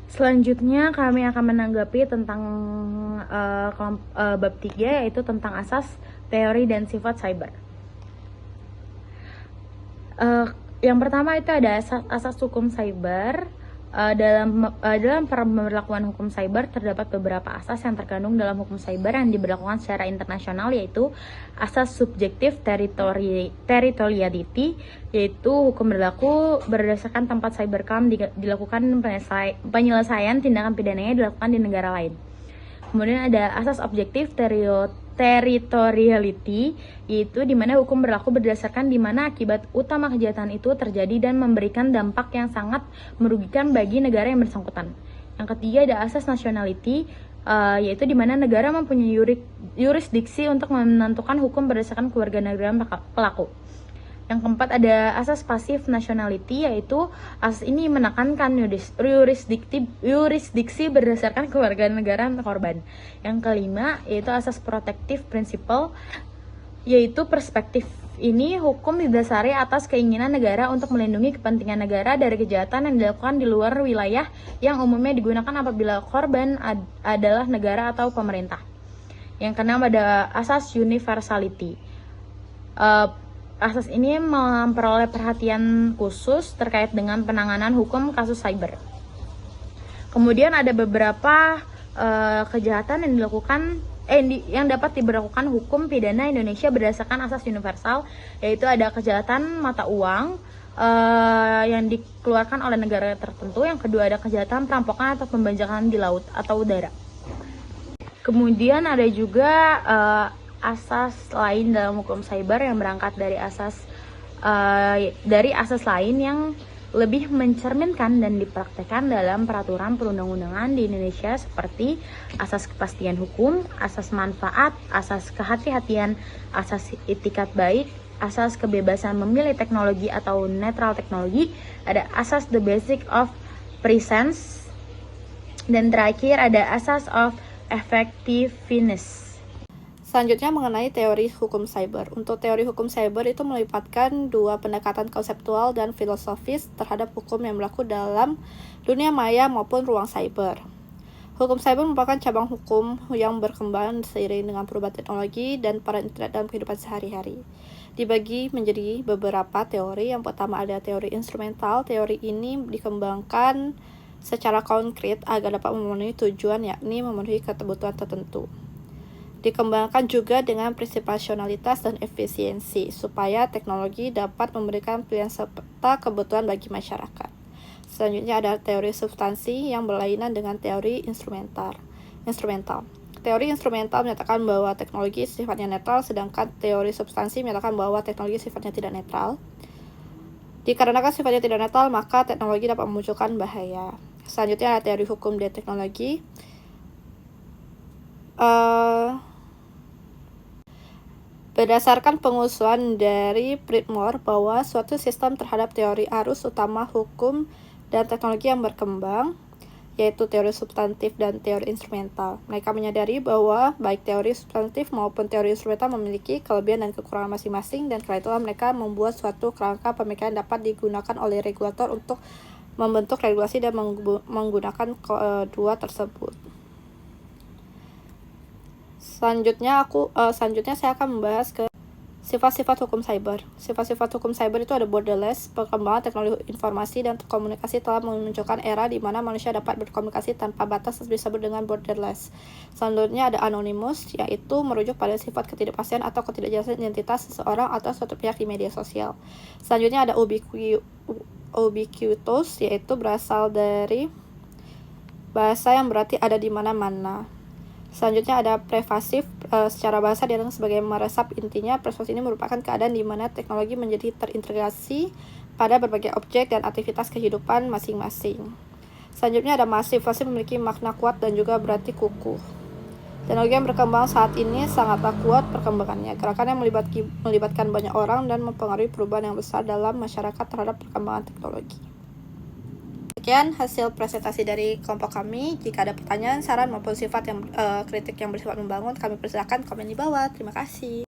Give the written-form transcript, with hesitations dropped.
Selanjutnya kami akan menanggapi tentang bab 3, yaitu tentang asas, teori, dan sifat cyber. Yang pertama itu ada asas hukum cyber. Dalam pemberlakuan hukum cyber terdapat beberapa asas yang terkandung dalam hukum cyber yang diberlakukan secara internasional, yaitu asas subjektif territoriality, yaitu hukum berlaku berdasarkan tempat cybercrime dilakukan penyelesaian tindakan pidananya dilakukan di negara lain. Kemudian ada asas objektif territoriality, yaitu di mana hukum berlaku berdasarkan di mana akibat utama kejahatan itu terjadi dan memberikan dampak yang sangat merugikan bagi negara yang bersangkutan. Yang ketiga ada asas nationality, yaitu di mana negara mempunyai yurisdiksi untuk menentukan hukum berdasarkan kewarganegaraan pelaku. Yang keempat ada asas pasif nationality, yaitu asas ini menekankan yurisdiksi berdasarkan kewarganegaraan korban. Yang kelima yaitu asas protective principle, yaitu perspektif ini hukum didasari atas keinginan negara untuk melindungi kepentingan negara dari kejahatan yang dilakukan di luar wilayah yang umumnya digunakan apabila korban adalah negara atau pemerintah. Yang keenam ada asas universality. Asas ini memperoleh perhatian khusus terkait dengan penanganan hukum kasus cyber. Kemudian ada beberapa kejahatan yang dilakukan yang dapat diberlakukan hukum pidana Indonesia berdasarkan asas universal, yaitu ada kejahatan mata uang yang dikeluarkan oleh negara tertentu. Yang kedua ada kejahatan perampokan atau pembajakan di laut atau udara. Kemudian ada juga asas lain dalam hukum cyber yang berangkat dari asas lain yang lebih mencerminkan dan dipraktekkan dalam peraturan perundang-undangan di Indonesia, seperti asas kepastian hukum, asas manfaat, asas kehati-hatian, asas itikat baik, asas kebebasan memilih teknologi atau netral teknologi, ada asas the basic of presence, dan terakhir ada asas of effectiveness. Selanjutnya mengenai teori hukum cyber. Untuk teori hukum cyber itu melibatkan dua pendekatan konseptual dan filosofis terhadap hukum yang berlaku dalam dunia maya maupun ruang cyber. Hukum cyber merupakan cabang hukum yang berkembang seiring dengan perubahan teknologi dan peran internet dalam kehidupan sehari-hari. Dibagi menjadi beberapa teori. Yang pertama ada teori instrumental. Teori ini dikembangkan secara konkret agar dapat memenuhi tujuan, yakni memenuhi kebutuhan tertentu. Dikembangkan juga dengan prinsip rasionalitas dan efisiensi, supaya teknologi dapat memberikan pilihan serta kebutuhan bagi masyarakat. Selanjutnya ada teori substansi yang berlainan dengan teori instrumental. Teori instrumental menyatakan bahwa teknologi sifatnya netral, sedangkan teori substansi menyatakan bahwa teknologi sifatnya tidak netral. Dikarenakan sifatnya tidak netral, maka teknologi dapat memunculkan bahaya. Selanjutnya ada teori hukum dan teknologi. Berdasarkan pengusulan dari Bridmore bahwa suatu sistem terhadap teori arus utama hukum dan teknologi yang berkembang, yaitu teori substantif dan teori instrumental. Mereka menyadari bahwa baik teori substantif maupun teori instrumental memiliki kelebihan dan kekurangan masing-masing, dan karena itulah mereka membuat suatu kerangka pemikiran dapat digunakan oleh regulator untuk membentuk regulasi dan menggunakan kedua tersebut. Selanjutnya saya akan membahas ke sifat-sifat hukum cyber. Sifat-sifat hukum cyber itu ada borderless. Perkembangan teknologi informasi dan komunikasi telah memunculkan era di mana manusia dapat berkomunikasi tanpa batas, disebut dengan borderless. Selanjutnya ada anonymous, yaitu merujuk pada sifat ketidakpastian atau ketidakjelasan identitas seseorang atau suatu pihak di media sosial. Selanjutnya ada ubiquitous, yaitu berasal dari bahasa yang berarti ada di mana-mana. Selanjutnya ada pervasif, secara bahasa diartikan sebagai meresap. Intinya, pervasif ini merupakan keadaan di mana teknologi menjadi terintegrasi pada berbagai objek dan aktivitas kehidupan masing-masing. Selanjutnya ada masif. Masif memiliki makna kuat dan juga berarti kukuh. Teknologi yang berkembang saat ini sangatlah kuat perkembangannya. Gerakan yang melibatkan banyak orang dan mempengaruhi perubahan yang besar dalam masyarakat terhadap perkembangan teknologi. Sekian hasil presentasi dari kelompok kami. Jika ada pertanyaan, saran maupun kritik yang bersifat membangun, kami persilakan komen di bawah. Terima kasih.